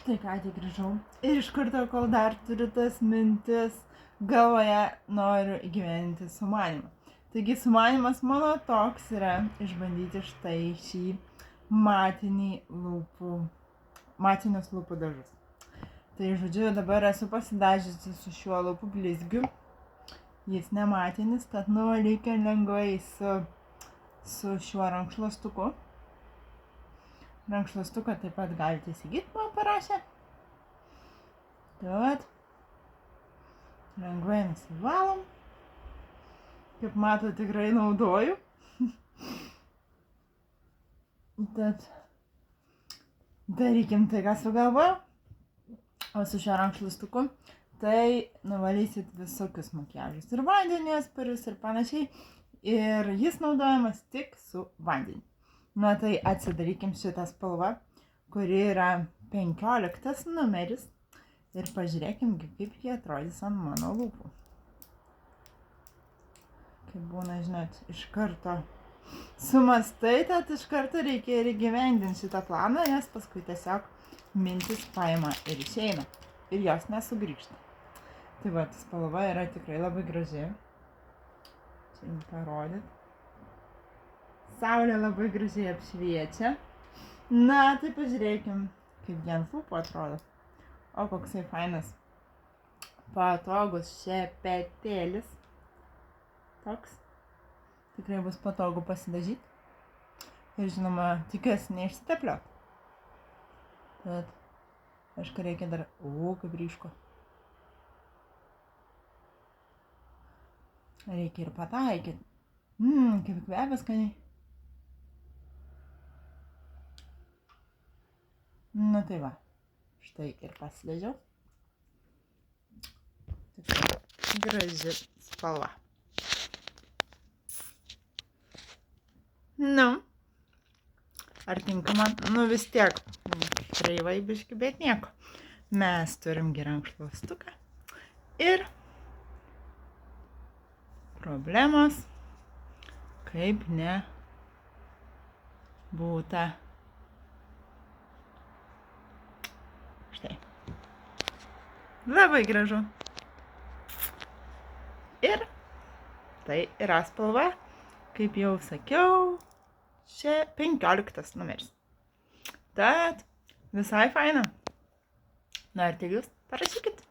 Štai ką tik grįžau ir iš karto, kol dar turiu tas mintis galvoje, noriu įgyvendinti sumanimą. Taigi sumanimas mano toks yra išbandyti štai šį matinius lūpų dažus. Tai žodžiu, dabar esu pasidažiusi su šiuo lūpų blizgiu. Jis nematinis, tad nuvalykim lengvai su šiuo rankšluostuku. Rankšluostuką taip pat galite įsigyti, man parašė. Tad lengvai nusivalom. Kaip mato, tikrai naudoju. Tad darykim tai, ką sugalvojau. O su šio rankšluostuku tai nuvalysit visokius makiažus ir vandenį, atsparius ir panašiai. Ir jis naudojamas tik su vandeniu. Na tai atsidarykim šitą spalvą, kuri yra 15 numeris. Ir pažiūrėkim, kaip jie atrodys ant mano lūpų. Kaip būna, žinot, iš karto sumastai, tad iš karto reikia ir įgyvendinti šitą planą, nes paskui tiesiog mintis paima ir išeina. Ir jos nesugrįžta. Tai va, spalva yra tikrai labai graži. Čia jums parodyt. Saulė labai gražiai apšviečia. Na, tai pažiūrėkim, kaip jie ant lūpų atrodo. O koksai fainas, patogus šepetėlis. Toks. Tikrai bus patogu pasidažyti. Ir žinoma, tikiuosi neišsitepliot. Tad, aišku, reikia dar... kaip ryšku. Reikia ir pataikyti. Kaip kvepia skaniai. Nu tai va. Štai ir pasidažiau. Tikrai graži spalva. Nu. Ar tinkama? Nu vis tiek. Kreivai biški, bet nieko. Mes turim rankšluostuką. Ir problemos kaip ne būta. Štai. Labai gražu. Ir tai yra spalva, kaip jau sakiau, 15 numeris. Tad visai faina. Norite jūs? Parašykit.